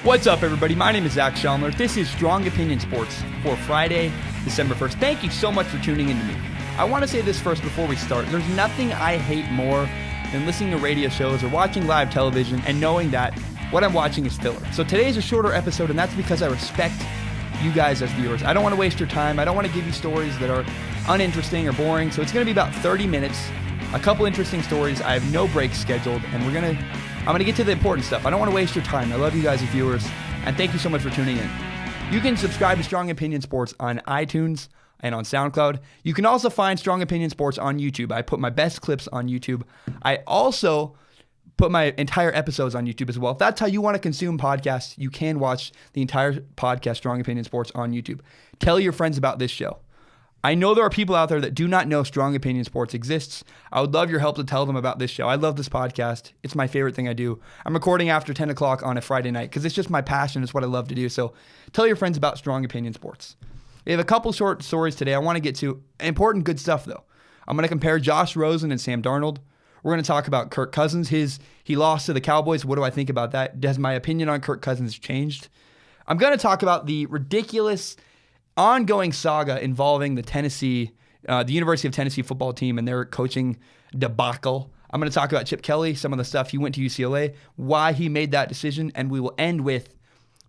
What's up, everybody? My name is Zach Schaumler. This is Strong Opinion Sports for Friday, December 1st. Thank you so much for tuning in to me. I want to say this first before we start. There's nothing I hate more than listening to radio shows or watching live television and knowing that what I'm watching is filler. So today's a shorter episode, and that's because I respect you guys as viewers. I don't want to waste your time. I don't want to give you stories that are uninteresting or boring. So it's going to be about 30 minutes, a couple interesting stories. I have no breaks scheduled, and I'm going to get to the important stuff. I don't want to waste your time. I love you guys as viewers, and thank you so much for tuning in. You can subscribe to Strong Opinion Sports on iTunes and on SoundCloud. You can also find Strong Opinion Sports on YouTube. I put my best clips on YouTube. I also put my entire episodes on YouTube as well. If that's how you want to consume podcasts, you can watch the entire podcast, Strong Opinion Sports, on YouTube. Tell your friends about this show. I know there are people out there that do not know Strong Opinion Sports exists. I would love your help to tell them about this show. I love this podcast. It's my favorite thing I do. I'm recording after 10 o'clock on a Friday night because it's just my passion. It's what I love to do. So tell your friends about Strong Opinion Sports. We have a couple short stories today. I want to get to important, good stuff, though. I'm going to compare Josh Rosen and Sam Darnold. We're going to talk about Kirk Cousins. He lost to the Cowboys. What do I think about that? Has my opinion on Kirk Cousins changed? I'm going to talk about the ridiculous ongoing saga involving the University of Tennessee football team and their coaching debacle. I'm going to talk about Chip Kelly, some of the stuff he went to UCLA, why he made that decision, and we will end with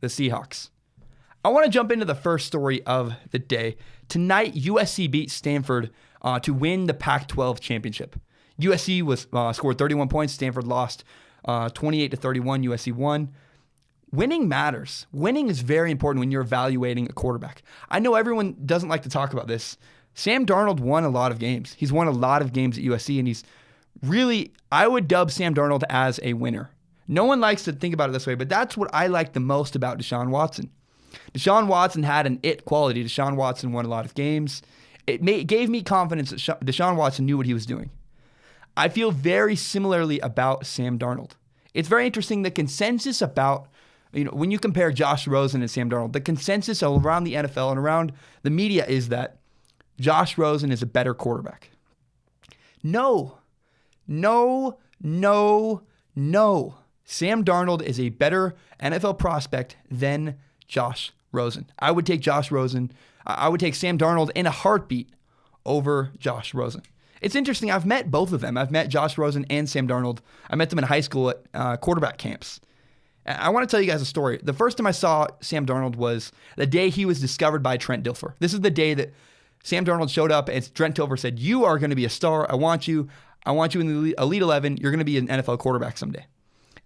the Seahawks. I want to jump into the first story of the day. Tonight, USC beat Stanford to win the Pac-12 championship. USC scored 31 points. Stanford lost 28-31. USC won. Winning matters. Winning is very important when you're evaluating a quarterback. I know everyone doesn't like to talk about this. Sam Darnold won a lot of games. He's won a lot of games at USC, and he's really, I would dub Sam Darnold as a winner. No one likes to think about it this way, but that's what I like the most about Deshaun Watson. Deshaun Watson had an it quality. Deshaun Watson won a lot of games. It gave me confidence that Deshaun Watson knew what he was doing. I feel very similarly about Sam Darnold. It's very interesting, the consensus about, when you compare Josh Rosen and Sam Darnold, the consensus around the NFL and around the media is that Josh Rosen is a better quarterback. No. Sam Darnold is a better NFL prospect than Josh Rosen. I would take Sam Darnold in a heartbeat over Josh Rosen. It's interesting. I've met both of them. I've met Josh Rosen and Sam Darnold. I met them in high school at quarterback camps. I want to tell you guys a story. The first time I saw Sam Darnold was the day he was discovered by Trent Dilfer. This is the day that Sam Darnold showed up and Trent Dilfer said, "You are going to be a star. I want you in the Elite 11. You're going to be an NFL quarterback someday."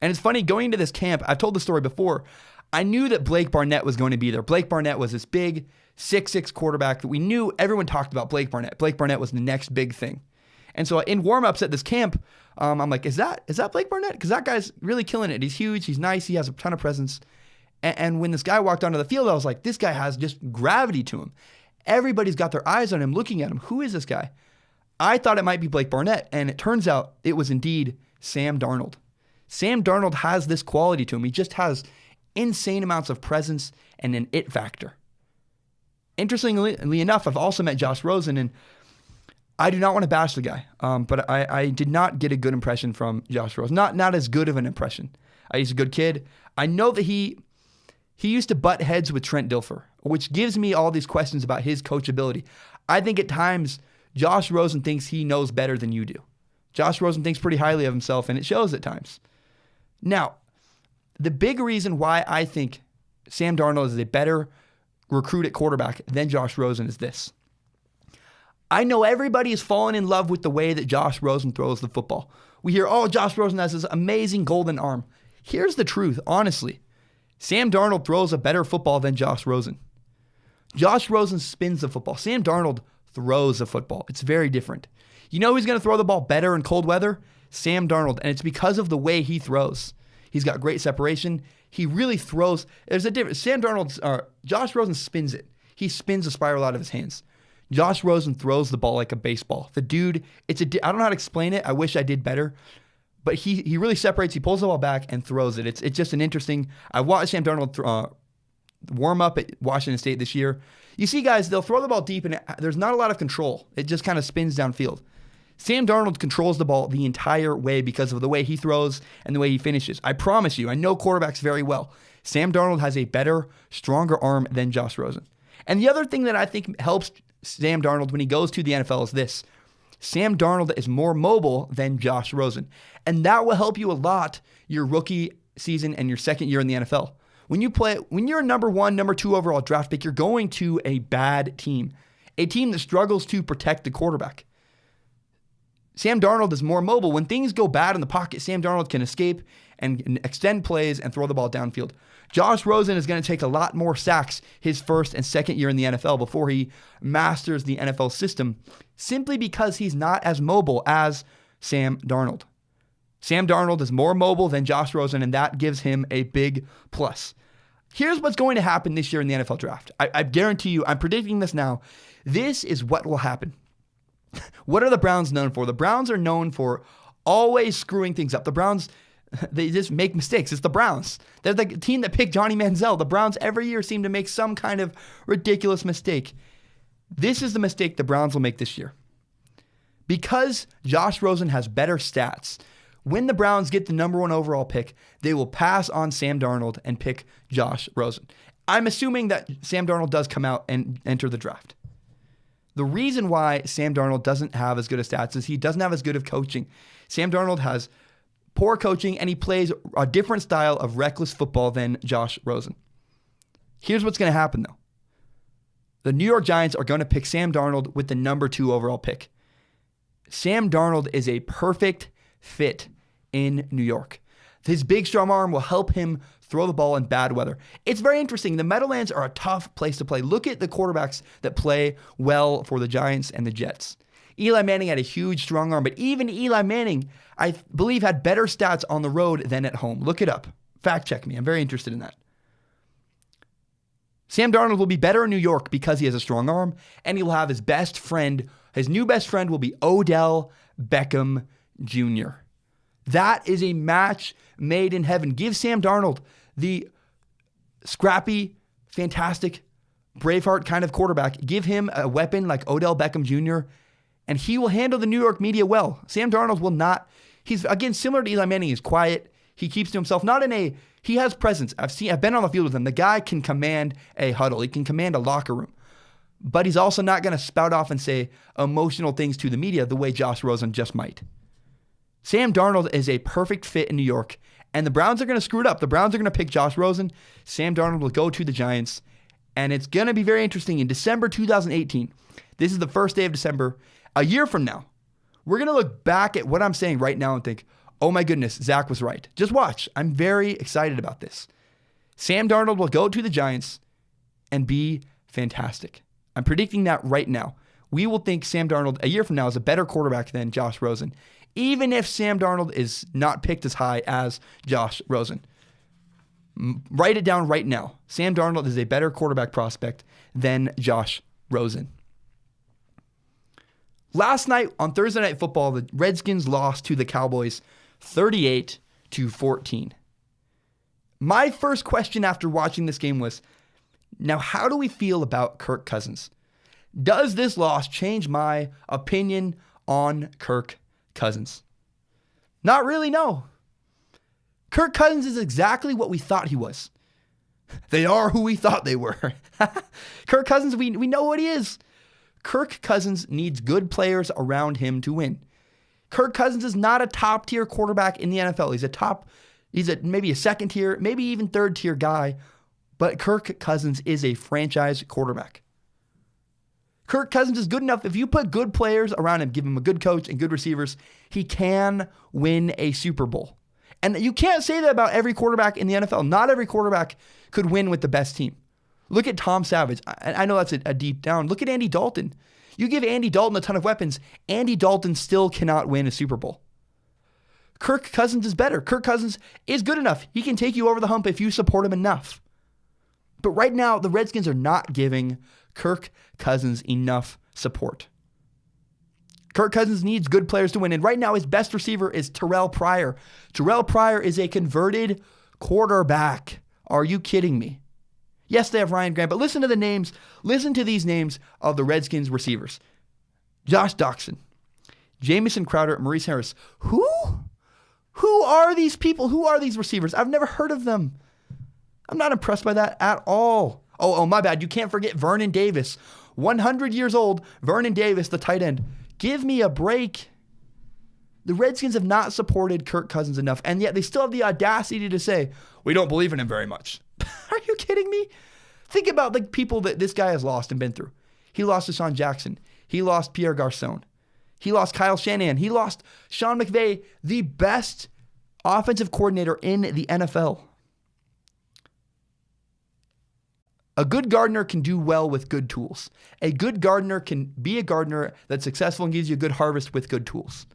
And it's funny, going into this camp, I've told the story before, I knew that Blake Barnett was going to be there. Blake Barnett was this big 6'6" quarterback that we knew everyone talked about Blake Barnett. Blake Barnett was the next big thing. And so in warm-ups at this camp, I'm like, is that Blake Barnett? Because that guy's really killing it. He's huge. He's nice. He has a ton of presence. And when this guy walked onto the field, I was like, this guy has just gravity to him. Everybody's got their eyes on him, looking at him. Who is this guy? I thought it might be Blake Barnett, and it turns out it was indeed Sam Darnold. Sam Darnold has this quality to him. He just has insane amounts of presence and an it factor. Interestingly enough, I've also met Josh Rosen, and I do not want to bash the guy, but I did not get a good impression from Josh Rosen. Not as good of an impression. He's a good kid. I know that he used to butt heads with Trent Dilfer, which gives me all these questions about his coachability. I think at times Josh Rosen thinks he knows better than you do. Josh Rosen thinks pretty highly of himself, and it shows at times. Now, the big reason why I think Sam Darnold is a better recruit at quarterback than Josh Rosen is this. I know everybody has fallen in love with the way that Josh Rosen throws the football. We hear, Josh Rosen has this amazing golden arm. Here's the truth, honestly. Sam Darnold throws a better football than Josh Rosen. Josh Rosen spins the football. Sam Darnold throws the football. It's very different. You know who's going to throw the ball better in cold weather? Sam Darnold, and it's because of the way he throws. He's got great separation. He really throws. There's a difference. Josh Rosen spins it. He spins the spiral out of his hands. Josh Rosen throws the ball like a baseball. The dude, I don't know how to explain it. I wish I did better. But he really separates. He pulls the ball back and throws it. It's just an interesting. I watched Sam Darnold warm up at Washington State this year. You see guys, they'll throw the ball deep and there's not a lot of control. It just kind of spins downfield. Sam Darnold controls the ball the entire way because of the way he throws and the way he finishes. I promise you, I know quarterbacks very well. Sam Darnold has a better, stronger arm than Josh Rosen. And the other thing that I think helps Sam Darnold when he goes to the NFL is this. Sam Darnold is more mobile than Josh Rosen. And that will help you a lot your rookie season and your second year in the NFL. When you're a number 1, number 2 overall draft pick, you're going to a bad team. A team that struggles to protect the quarterback. Sam Darnold is more mobile. When things go bad in the pocket, Sam Darnold can escape and extend plays and throw the ball downfield. Josh Rosen is going to take a lot more sacks his first and second year in the NFL before he masters the NFL system, simply because he's not as mobile as Sam Darnold. Sam Darnold is more mobile than Josh Rosen, and that gives him a big plus. Here's what's going to happen this year in the NFL draft. I guarantee you, I'm predicting this now. This is what will happen. What are the Browns known for? The Browns are known for always screwing things up. The Browns, they just make mistakes. It's the Browns. They're the team that picked Johnny Manziel. The Browns every year seem to make some kind of ridiculous mistake. This is the mistake the Browns will make this year. Because Josh Rosen has better stats, when the Browns get the number 1 overall pick, they will pass on Sam Darnold and pick Josh Rosen. I'm assuming that Sam Darnold does come out and enter the draft. The reason why Sam Darnold doesn't have as good of stats is he doesn't have as good of coaching. Sam Darnold has poor coaching, and he plays a different style of reckless football than Josh Rosen. Here's what's going to happen, though. The New York Giants are going to pick Sam Darnold with the number 2 overall pick. Sam Darnold is a perfect fit in New York. His big, strong arm will help him throw the ball in bad weather. It's very interesting. The Meadowlands are a tough place to play. Look at the quarterbacks that play well for the Giants and the Jets. Eli Manning had a huge, strong arm, but even Eli Manning, I believe, had better stats on the road than at home. Look it up. Fact check me. I'm very interested in that. Sam Darnold will be better in New York because he has a strong arm, and he will have his best friend. His new best friend will be Odell Beckham Jr. That is a match made in heaven. Give Sam Darnold the scrappy, fantastic, Braveheart kind of quarterback. Give him a weapon like Odell Beckham Jr., and he will handle the New York media well. Sam Darnold will not. He's, again, similar to Eli Manning. He's quiet. He keeps to himself. He has presence. I've been on the field with him. The guy can command a huddle. He can command a locker room. But he's also not going to spout off and say emotional things to the media the way Josh Rosen just might. Sam Darnold is a perfect fit in New York, and the Browns are going to screw it up. The Browns are going to pick Josh Rosen. Sam Darnold will go to the Giants, and it's going to be very interesting. In December 2018, this is the first day of December, a year from now, we're going to look back at what I'm saying right now and think, oh my goodness, Zach was right. Just watch. I'm very excited about this. Sam Darnold will go to the Giants and be fantastic. I'm predicting that right now. We will think Sam Darnold a year from now is a better quarterback than Josh Rosen, even if Sam Darnold is not picked as high as Josh Rosen. Write it down right now. Sam Darnold is a better quarterback prospect than Josh Rosen. Last night on Thursday Night Football, the Redskins lost to the Cowboys 38-14. My first question after watching this game was, now how do we feel about Kirk Cousins? Does this loss change my opinion on Kirk Cousins? Not really, no. Kirk Cousins is exactly what we thought he was. They are who we thought they were. Kirk Cousins, we know what he is. Kirk Cousins needs good players around him to win. Kirk Cousins is not a top-tier quarterback in the NFL. He's maybe a second-tier, maybe even third-tier guy, but Kirk Cousins is a franchise quarterback. Kirk Cousins is good enough. If you put good players around him, give him a good coach and good receivers, he can win a Super Bowl. And you can't say that about every quarterback in the NFL. Not every quarterback could win with the best team. Look at Tom Savage. I know that's a deep down. Look at Andy Dalton. You give Andy Dalton a ton of weapons, Andy Dalton still cannot win a Super Bowl. Kirk Cousins is better. Kirk Cousins is good enough. He can take you over the hump if you support him enough. But right now, the Redskins are not giving Kirk Cousins enough support. Kirk Cousins needs good players to win, and right now his best receiver is Terrell Pryor. Terrell Pryor is a converted quarterback. Are you kidding me? Yes, they have Ryan Grant, but listen to the names. Listen to these names of the Redskins receivers. Josh Doxson, Jamison Crowder, Maurice Harris. Who? Who are these people? Who are these receivers? I've never heard of them. I'm not impressed by that at all. Oh, my bad. You can't forget Vernon Davis. 100 years old, Vernon Davis, the tight end. Give me a break. The Redskins have not supported Kirk Cousins enough, and yet they still have the audacity to say, we don't believe in him very much. Are you kidding me? Think about the people that this guy has lost and been through. He lost Deshaun Jackson. He lost Pierre Garçon. He lost Kyle Shanahan. He lost Sean McVay, the best offensive coordinator in the NFL. A good gardener can do well with good tools. A good gardener can be a gardener that's successful and gives you a good harvest with good tools.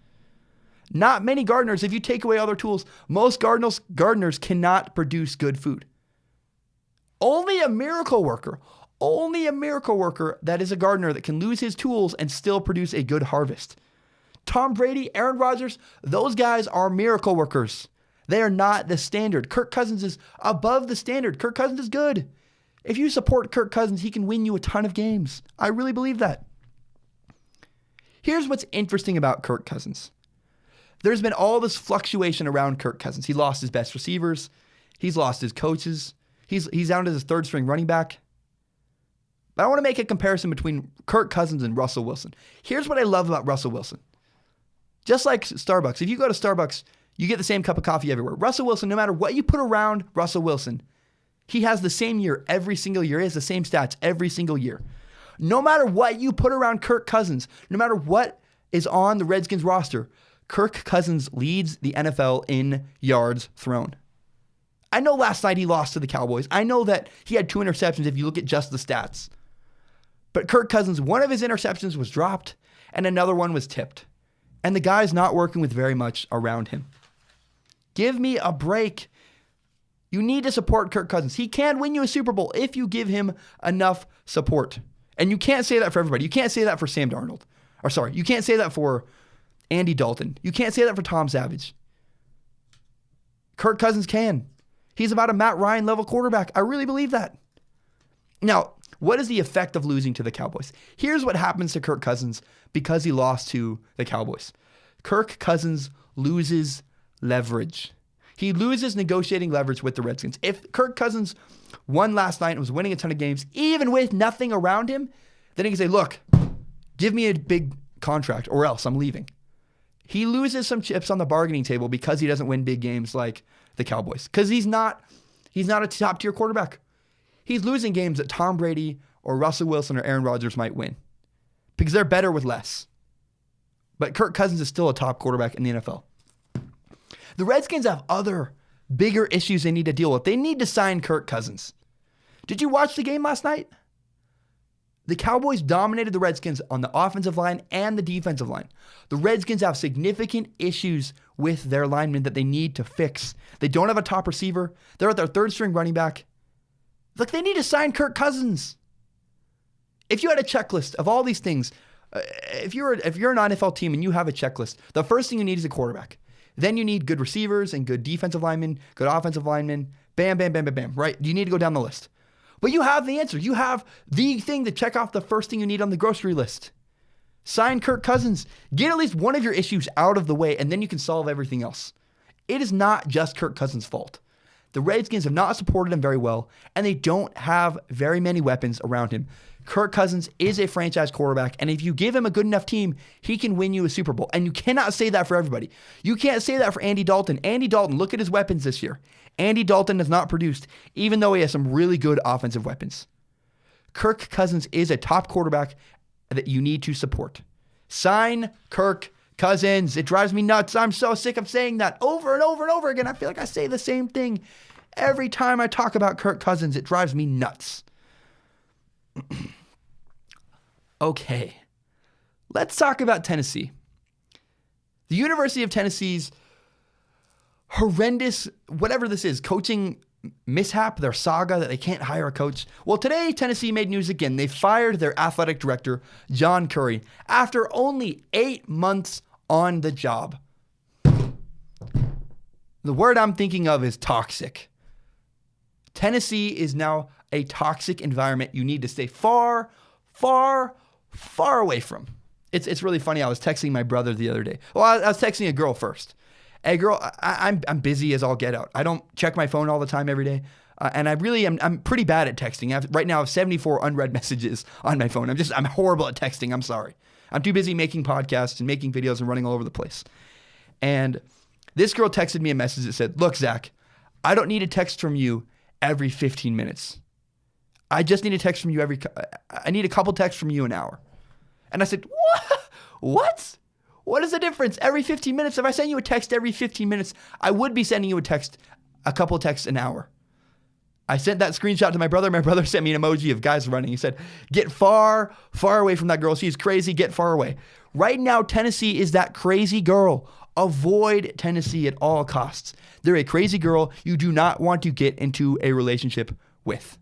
Not many gardeners, if you take away other tools, most gardeners cannot produce good food. Only a miracle worker that is a gardener that can lose his tools and still produce a good harvest. Tom Brady, Aaron Rodgers, those guys are miracle workers. They are not the standard. Kirk Cousins is above the standard. Kirk Cousins is good. If you support Kirk Cousins, he can win you a ton of games. I really believe that. Here's what's interesting about Kirk Cousins. There's been all this fluctuation around Kirk Cousins. He lost his best receivers. He's lost his coaches. He's down to his third string running back. But I want to make a comparison between Kirk Cousins and Russell Wilson. Here's what I love about Russell Wilson. Just like Starbucks, if you go to Starbucks, you get the same cup of coffee everywhere. Russell Wilson, no matter what you put around Russell Wilson, he has the same year every single year. He has the same stats every single year. No matter what you put around Kirk Cousins, no matter what is on the Redskins roster, Kirk Cousins leads the NFL in yards thrown. I know last night he lost to the Cowboys. I know that he had 2 interceptions if you look at just the stats. But Kirk Cousins, one of his interceptions was dropped and another one was tipped. And the guy's not working with very much around him. Give me a break. You need to support Kirk Cousins. He can win you a Super Bowl if you give him enough support. And you can't say that for everybody. You can't say that for Sam Darnold. You can't say that for Andy Dalton. You can't say that for Tom Savage. Kirk Cousins can. He's about a Matt Ryan level quarterback. I really believe that. Now, what is the effect of losing to the Cowboys? Here's what happens to Kirk Cousins because he lost to the Cowboys. Kirk Cousins loses leverage. He loses negotiating leverage with the Redskins. If Kirk Cousins won last night and was winning a ton of games, even with nothing around him, then he can say, look, give me a big contract or else I'm leaving. He loses some chips on the bargaining table because he doesn't win big games like the Cowboys. Because he's not a top-tier quarterback. He's losing games that Tom Brady or Russell Wilson or Aaron Rodgers might win because they're better with less. But Kirk Cousins is still a top quarterback in the NFL. The Redskins have other bigger issues they need to deal with. They need to sign Kirk Cousins. Did you watch the game last night? The Cowboys dominated the Redskins on the offensive line and the defensive line. The Redskins have significant issues with their linemen that they need to fix. They don't have a top receiver. They're at their third string running back. Look, they need to sign Kirk Cousins. If you had a checklist of all these things, if you're an NFL team and you have a checklist, the first thing you need is a quarterback. Then you need good receivers and good defensive linemen, good offensive linemen. Bam, bam, bam, bam, bam, right? You need to go down the list. But you have the answer. You have the thing to check off the first thing you need on the grocery list. Sign Kirk Cousins. Get at least one of your issues out of the way, and then you can solve everything else. It is not just Kirk Cousins' fault. The Redskins have not supported him very well, and they don't have very many weapons around him. Kirk Cousins is a franchise quarterback, and if you give him a good enough team, he can win you a Super Bowl. And you cannot say that for everybody. You can't say that for Andy Dalton. Andy Dalton, look at his weapons this year. Andy Dalton has not produced, even though he has some really good offensive weapons. Kirk Cousins is a top quarterback that you need to support. Sign Kirk Cousins. It drives me nuts. I'm so sick of saying that over and over and over again. I feel like I say the same thing every time I talk about Kirk Cousins. It drives me nuts. Okay, let's talk about Tennessee. The University of Tennessee's horrendous, whatever this is, coaching mishap, their saga that they can't hire a coach. Well, today, Tennessee made news again. They fired their athletic director, John Currie, after only 8 months on the job. The word I'm thinking of is toxic. Tennessee is now a toxic environment you need to stay far, far, far away from. It's really funny. I was texting my brother the other day. Well, I was texting a girl first. Hey, girl, I'm busy as all get out. I don't check my phone all the time every day. And I'm pretty bad at texting. Right now I have 74 unread messages on my phone. I'm horrible at texting. I'm sorry. I'm too busy making podcasts and making videos and running all over the place. And this girl texted me a message that said, look, Zach, I don't need a text from you every 15 minutes. I just need a text from you I need a couple texts from you an hour. And I said, what? What is the difference? Every 15 minutes? If I send you a text every 15 minutes, I would be sending you a couple of texts an hour. I sent that screenshot to my brother. My brother sent me an emoji of guys running. He said, get far, far away from that girl. She's crazy. Get far away. Right now, Tennessee is that crazy girl. Avoid Tennessee at all costs. They're a crazy girl you do not want to get into a relationship with.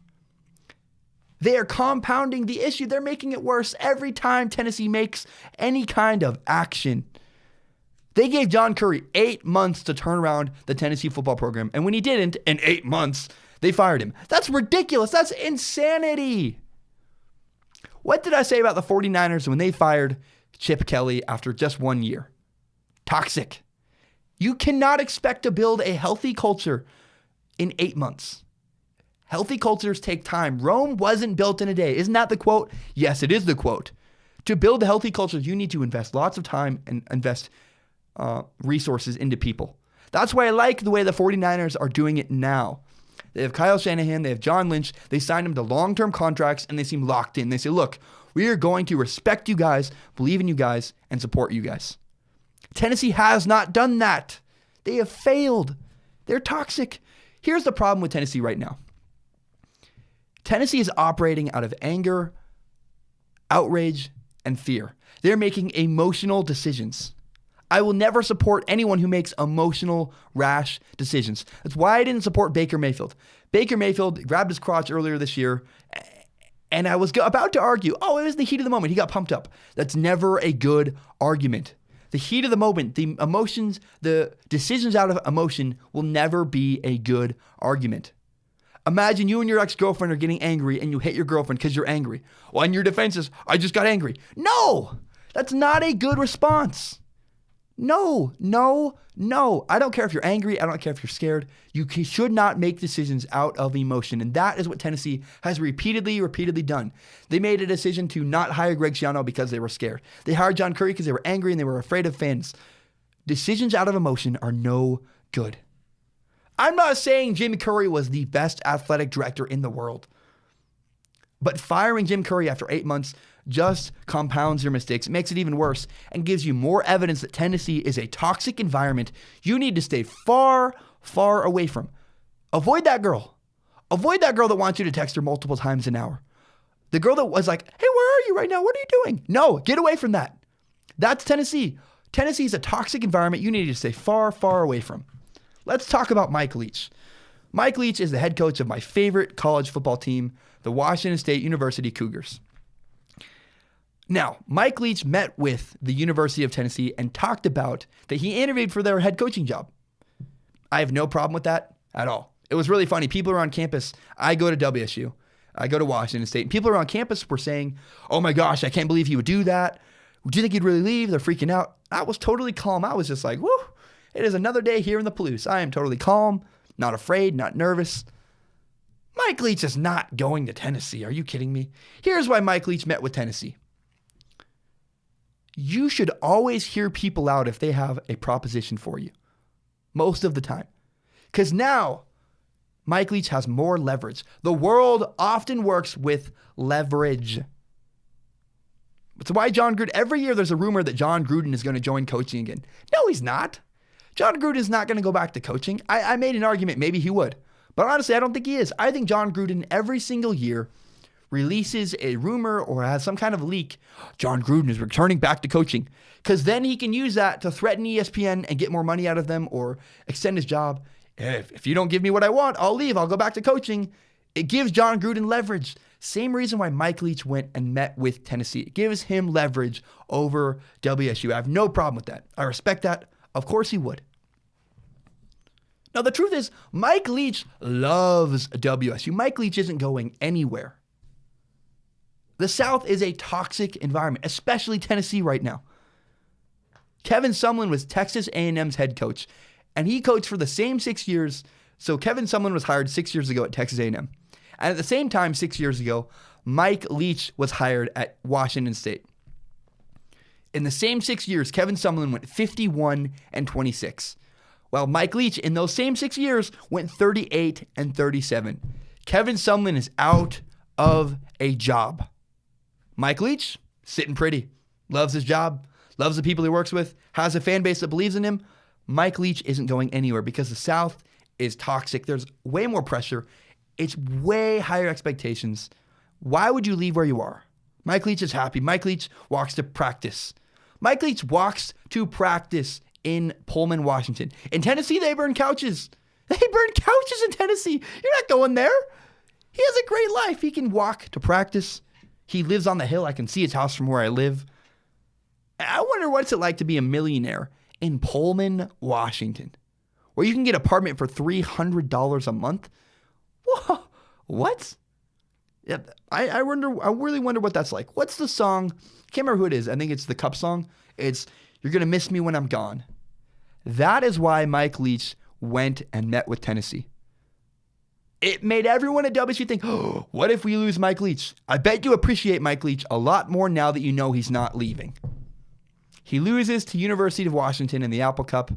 They are compounding the issue. They're making it worse every time Tennessee makes any kind of action. They gave John Curry 8 months to turn around the Tennessee football program. And when he didn't, in 8 months, they fired him. That's ridiculous. That's insanity. What did I say about the 49ers when they fired Chip Kelly after just 1 year? Toxic. You cannot expect to build a healthy culture in 8 months. Healthy cultures take time. Rome wasn't built in a day. Isn't that the quote? Yes, it is the quote. To build a healthy culture, you need to invest lots of time and invest resources into people. That's why I like the way the 49ers are doing it now. They have Kyle Shanahan, they have John Lynch, they signed them to long-term contracts, and they seem locked in. They say, look, we are going to respect you guys, believe in you guys, and support you guys. Tennessee has not done that. They have failed. They're toxic. Here's the problem with Tennessee right now. Tennessee is operating out of anger, outrage, and fear. They're making emotional decisions. I will never support anyone who makes emotional, rash decisions. That's why I didn't support Baker Mayfield. Baker Mayfield grabbed his crotch earlier this year, and I was about to argue, it was the heat of the moment. He got pumped up. That's never a good argument. The heat of the moment, the emotions, the decisions out of emotion will never be a good argument. Imagine you and your ex-girlfriend are getting angry and you hit your girlfriend because you're angry. Well, and your defense is, I just got angry. No, that's not a good response. No. I don't care if you're angry. I don't care if you're scared. You should not make decisions out of emotion. And that is what Tennessee has repeatedly done. They made a decision to not hire Greg Schiano because they were scared. They hired John Curry because they were angry and they were afraid of fans. Decisions out of emotion are no good. I'm not saying Jim Curry was the best athletic director in the world. But firing Jim Curry after 8 months just compounds your mistakes. It makes it even worse and gives you more evidence that Tennessee is a toxic environment you need to stay far, far away from. Avoid that girl. Avoid that girl that wants you to text her multiple times an hour. The girl that was like, hey, where are you right now? What are you doing? No, get away from that. That's Tennessee. Tennessee is a toxic environment you need to stay far, far away from. Let's talk about Mike Leach. Mike Leach is the head coach of my favorite college football team, the Washington State University Cougars. Now, Mike Leach met with the University of Tennessee and talked about that he interviewed for their head coaching job. I have no problem with that at all. It was really funny. People around campus, I go to WSU, I go to Washington State, and people around campus were saying, oh my gosh, I can't believe he would do that. Do you think he'd really leave? They're freaking out. I was totally calm. I was just like, whoo, it is another day here in the Palouse. I am totally calm, not afraid, not nervous. Mike Leach is not going to Tennessee. Are you kidding me? Here's why Mike Leach met with Tennessee. You should always hear people out if they have a proposition for you. Most of the time. Because now, Mike Leach has more leverage. The world often works with leverage. That's why John Gruden, every year there's a rumor that John Gruden is going to join coaching again. No, he's not. John Gruden is not going to go back to coaching. I made an argument, maybe he would. But honestly, I don't think he is. I think John Gruden every single year releases a rumor or has some kind of leak. John Gruden is returning back to coaching. Because then he can use that to threaten ESPN and get more money out of them or extend his job. If you don't give me what I want, I'll leave. I'll go back to coaching. It gives John Gruden leverage. Same reason why Mike Leach went and met with Tennessee. It gives him leverage over WSU. I have no problem with that. I respect that. Of course he would. Now, the truth is, Mike Leach loves WSU. Mike Leach isn't going anywhere. The South is a toxic environment, especially Tennessee right now. Kevin Sumlin was Texas A&M's head coach, and he coached for the same 6 years. So Kevin Sumlin was hired 6 years ago at Texas A&M. And at the same time, 6 years ago, Mike Leach was hired at Washington State. In the same 6 years, Kevin Sumlin went 51-26. While Mike Leach, in those same 6 years, went 38-37. Kevin Sumlin is out of a job. Mike Leach, sitting pretty, loves his job, loves the people he works with, has a fan base that believes in him. Mike Leach isn't going anywhere because the South is toxic. There's way more pressure. It's way higher expectations. Why would you leave where you are? Mike Leach is happy. Mike Leach walks to practice. Mike Leach walks to practice in Pullman, Washington. In Tennessee, they burn couches. They burn couches in Tennessee. You're not going there. He has a great life. He can walk to practice. He lives on the hill. I can see his house from where I live. I wonder what's it like to be a millionaire in Pullman, Washington, where you can get an apartment for $300 a month. Whoa, what? Yeah, I really wonder what that's like. What's the song? Can't remember who it is. I think it's the Cup song. It's "You're Gonna Miss Me When I'm Gone." That is why Mike Leach went and met with Tennessee. It made everyone at WSU think, oh, what if we lose Mike Leach? I bet you appreciate Mike Leach a lot more now that you know he's not leaving. He loses to University of Washington in the Apple Cup.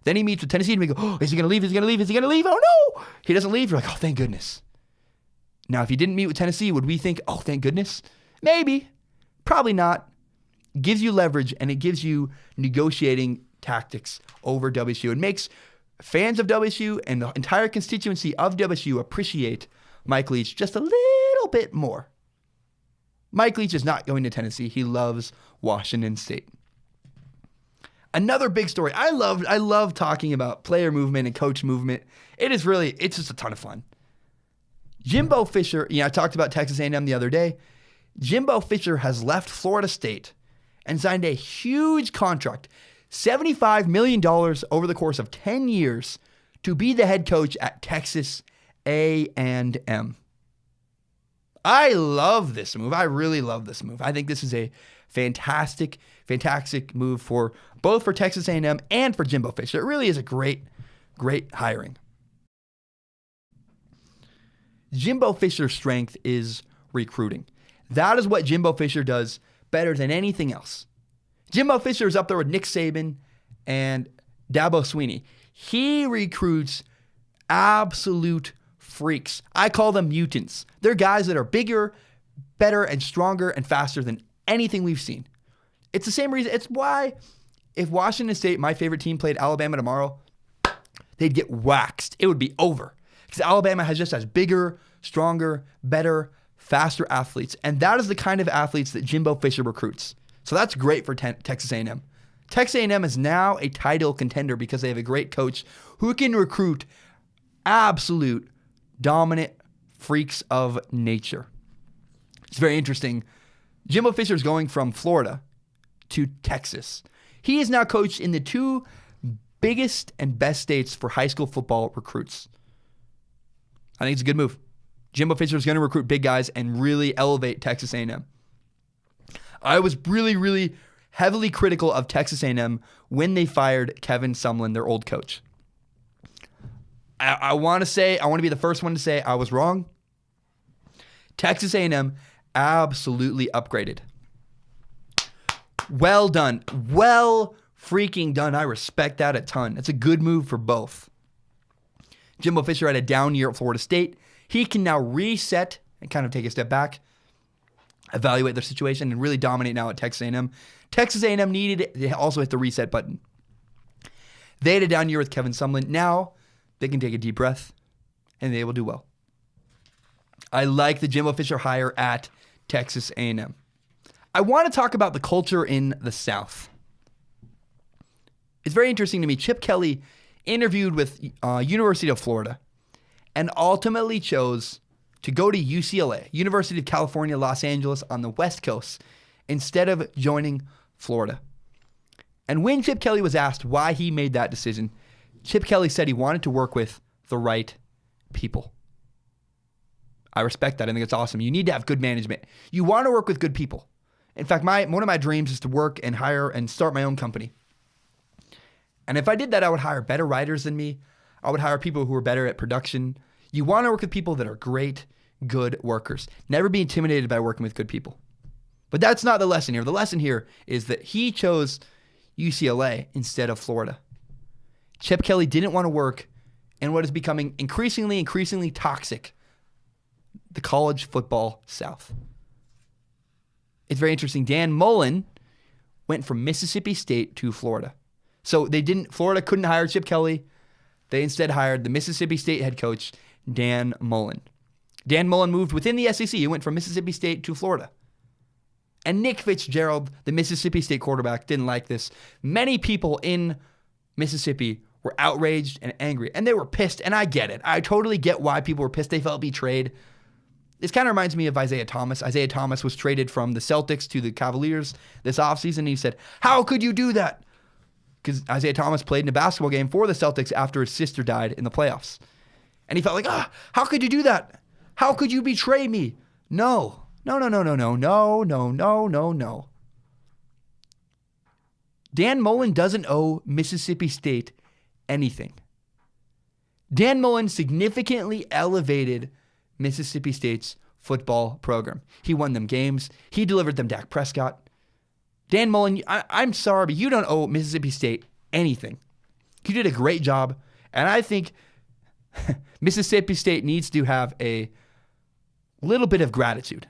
Then he meets with Tennessee and we go, oh, is he going to leave? Is he going to leave? Is he going to leave? Oh, no. He doesn't leave. You're like, oh, thank goodness. Now, if he didn't meet with Tennessee, would we think, oh, thank goodness? Maybe. Probably not. It gives you leverage and it gives you negotiating tactics over WSU. It makes fans of WSU and the entire constituency of WSU appreciate Mike Leach just a little bit more. Mike Leach is not going to Tennessee. He loves Washington State. Another big story. I love talking about player movement and coach movement. It's just a ton of fun. Jimbo Fisher, I talked about Texas A&M the other day. Jimbo Fisher has left Florida State and signed a huge contract, $75 million over the course of 10 years to be the head coach at Texas A&M. I love this move. I really love this move. I think this is a fantastic move for both for Texas A&M and for Jimbo Fisher. It really is a great hiring. Jimbo Fisher's strength is recruiting. That is what Jimbo Fisher does better than anything else. Jimbo Fisher is up there with Nick Saban and Dabo Swinney. He recruits absolute freaks. I call them mutants. They're guys that are bigger, better, and stronger and faster than anything we've seen. It's the same reason. It's why if Washington State, my favorite team, played Alabama tomorrow, they'd get waxed. It would be over. Because Alabama has bigger, stronger, better, faster athletes. And that is the kind of athletes that Jimbo Fisher recruits. So that's great for Texas A&M. Texas A&M is now a title contender because they have a great coach who can recruit absolute dominant freaks of nature. It's very interesting. Jimbo Fisher is going from Florida to Texas. He is now coached in the two biggest and best states for high school football recruits. I think it's a good move. Jimbo Fisher is going to recruit big guys and really elevate Texas A&M. I was really heavily critical of Texas A&M when they fired Kevin Sumlin, their old coach. I want to be the first one to say I was wrong. Texas A&M absolutely upgraded. Well done. Well freaking done. I respect that a ton. It's a good move for both. Jimbo Fisher had a down year at Florida State. He can now reset and kind of take a step back, evaluate their situation, and really dominate now at Texas A&M. Texas A&M needed it. They also hit the reset button. They had a down year with Kevin Sumlin. Now they can take a deep breath, and they will do well. I like the Jimbo Fisher hire at Texas A&M. I want to talk about the culture in the South. It's very interesting to me. Chip Kelly interviewed with University of Florida and ultimately chose to go to UCLA, University of California, Los Angeles on the West Coast, instead of joining Florida. And when Chip Kelly was asked why he made that decision, Chip Kelly said he wanted to work with the right people. I respect that. I think it's awesome. You need to have good management. You want to work with good people. In fact, one of my dreams is to work and hire and start my own company. And if I did that, I would hire better writers than me. I would hire people who are better at production. You want to work with people that are great, good workers. Never be intimidated by working with good people. But that's not the lesson here. The lesson here is that he chose UCLA instead of Florida. Chip Kelly didn't want to work in what is becoming increasingly toxic, the college football South. It's very interesting. Dan Mullen went from Mississippi State to Florida. So Florida couldn't hire Chip Kelly. They instead hired the Mississippi State head coach, Dan Mullen. Dan Mullen moved within the SEC. He went from Mississippi State to Florida. And Nick Fitzgerald, the Mississippi State quarterback, didn't like this. Many people in Mississippi were outraged and angry, and they were pissed, and I get it. I totally get why people were pissed. They felt betrayed. This kind of reminds me of Isaiah Thomas. Isaiah Thomas was traded from the Celtics to the Cavaliers this offseason, and he said, "How could you do that?" Because Isaiah Thomas played in a basketball game for the Celtics after his sister died in the playoffs. And he felt like, how could you do that? How could you betray me? No. Dan Mullen doesn't owe Mississippi State anything. Dan Mullen significantly elevated Mississippi State's football program. He won them games. He delivered them Dak Prescott. Dan Mullen, I'm sorry, but you don't owe Mississippi State anything. You did a great job, and I think Mississippi State needs to have a little bit of gratitude.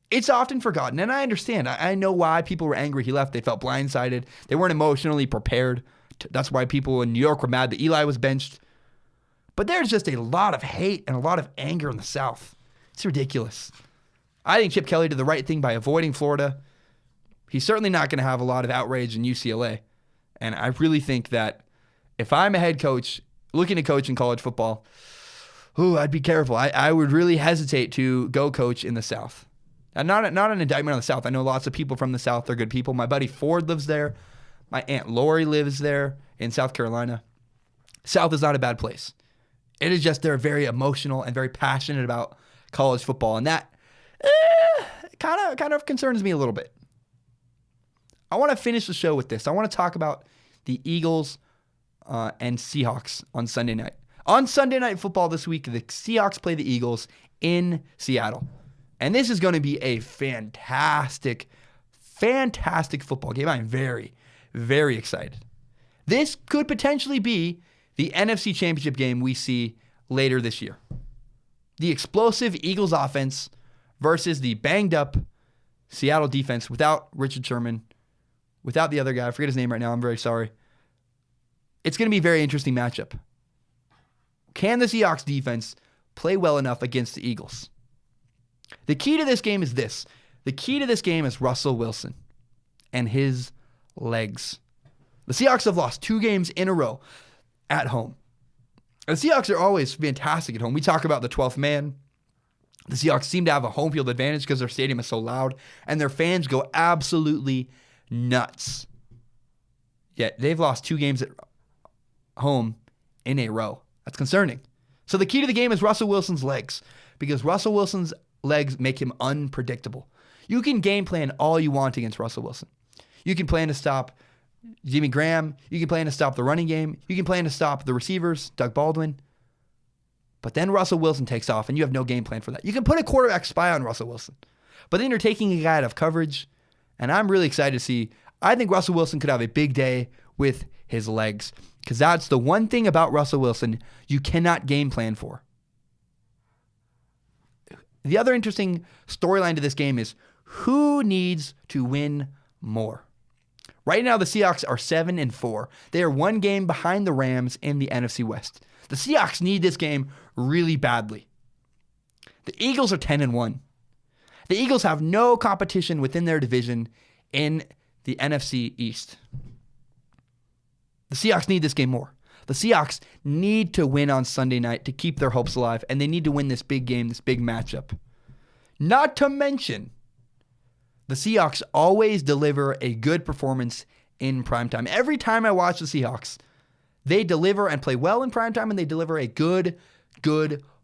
It's often forgotten, and I understand. I know why people were angry he left. They felt blindsided. They weren't emotionally prepared. That's why people in New York were mad that Eli was benched. But there's just a lot of hate and a lot of anger in the South. It's ridiculous. I think Chip Kelly did the right thing by avoiding Florida. He's certainly not going to have a lot of outrage in UCLA. And I really think that if I'm a head coach looking to coach in college football, I'd be careful. I would really hesitate to go coach in the South. And not an indictment on the South. I know lots of people from the South. They're good people. My buddy Ford lives there. My Aunt Lori lives there in South Carolina. South is not a bad place. It is just they're very emotional and very passionate about college football. And that kind of concerns me a little bit. I want to finish the show with this. I want to talk about the Eagles and Seahawks on Sunday night. On Sunday Night Football this week, the Seahawks play the Eagles in Seattle. And this is going to be a fantastic football game. I'm very, very excited. This could potentially be the NFC Championship game we see later this year. The explosive Eagles offense versus the banged-up Seattle defense without Richard Sherman, without the other guy. I forget his name right now. I'm very sorry. It's going to be a very interesting matchup. Can the Seahawks defense play well enough against the Eagles? The key to this game is this. The key to this game is Russell Wilson and his legs. The Seahawks have lost 2 games in a row at home. The Seahawks are always fantastic at home. We talk about the 12th man. The Seahawks seem to have a home field advantage because their stadium is so loud, and their fans go absolutely nuts. Yet they've lost 2 games at home in a row. That's concerning. So the key to the game is Russell Wilson's legs, because Russell Wilson's legs make him unpredictable. You can game plan all you want against Russell Wilson. You can plan to stop Jimmy Graham. You can plan to stop the running game. You can plan to stop the receivers, Doug Baldwin. But then Russell Wilson takes off, and you have no game plan for that. You can put a quarterback spy on Russell Wilson, but then you're taking a guy out of coverage, and I'm really excited to see. I think Russell Wilson could have a big day with his legs, because that's the one thing about Russell Wilson you cannot game plan for. The other interesting storyline to this game is who needs to win more. Right now, the Seahawks are 7-4. They are 1 game behind the Rams in the NFC West. The Seahawks need this game really badly. The Eagles are 10-1. The Eagles have no competition within their division in the NFC East. The Seahawks need this game more. The Seahawks need to win on Sunday night to keep their hopes alive, and they need to win this big game, this big matchup. Not to mention, the Seahawks always deliver a good performance in primetime. Every time I watch the Seahawks, they deliver and play well in primetime, and they deliver a good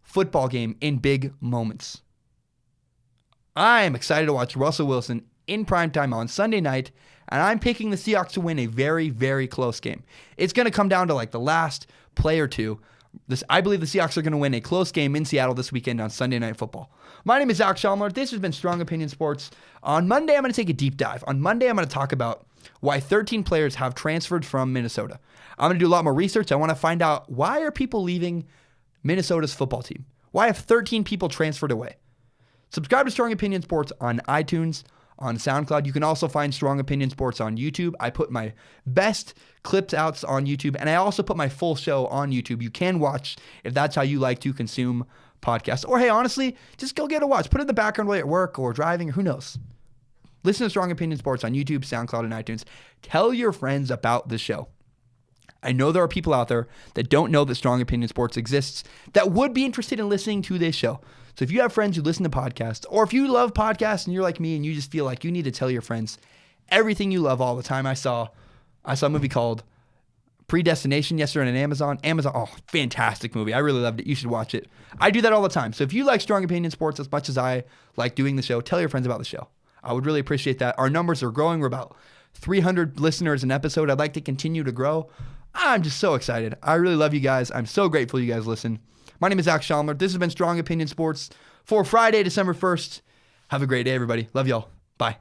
football game in big moments. I'm excited to watch Russell Wilson in primetime on Sunday night, and I'm picking the Seahawks to win a very, very close game. It's going to come down to like the last play or two. I believe the Seahawks are going to win a close game in Seattle this weekend on Sunday Night Football. My name is Zach Shalmler. This has been Strong Opinion Sports. On Monday, I'm going to take a deep dive. On Monday, I'm going to talk about why 13 players have transferred from Minnesota. I'm going to do a lot more research. I want to find out, why are people leaving Minnesota's football team? Why have 13 people transferred away? Subscribe to Strong Opinion Sports on iTunes, on SoundCloud. You can also find Strong Opinion Sports on YouTube. I put my best clips out on YouTube, and I also put my full show on YouTube. You can watch if that's how you like to consume podcasts. Or hey, honestly, just go get a watch. Put it in the background while you're at work or driving, or who knows. Listen to Strong Opinion Sports on YouTube, SoundCloud, and iTunes. Tell your friends about the show. I know there are people out there that don't know that Strong Opinion Sports exists that would be interested in listening to this show. So if you have friends who listen to podcasts, or if you love podcasts and you're like me and you just feel like you need to tell your friends everything you love all the time. I saw a movie called Predestination yesterday on Amazon. Oh, fantastic movie. I really loved it. You should watch it. I do that all the time. So if you like Strong Opinion Sports as much as I like doing the show, tell your friends about the show. I would really appreciate that. Our numbers are growing. We're about 300 listeners an episode. I'd like to continue to grow. I'm just so excited. I really love you guys. I'm so grateful you guys listen. My name is Zach Shalmler. This has been Strong Opinion Sports for Friday, December 1st. Have a great day, everybody. Love y'all. Bye.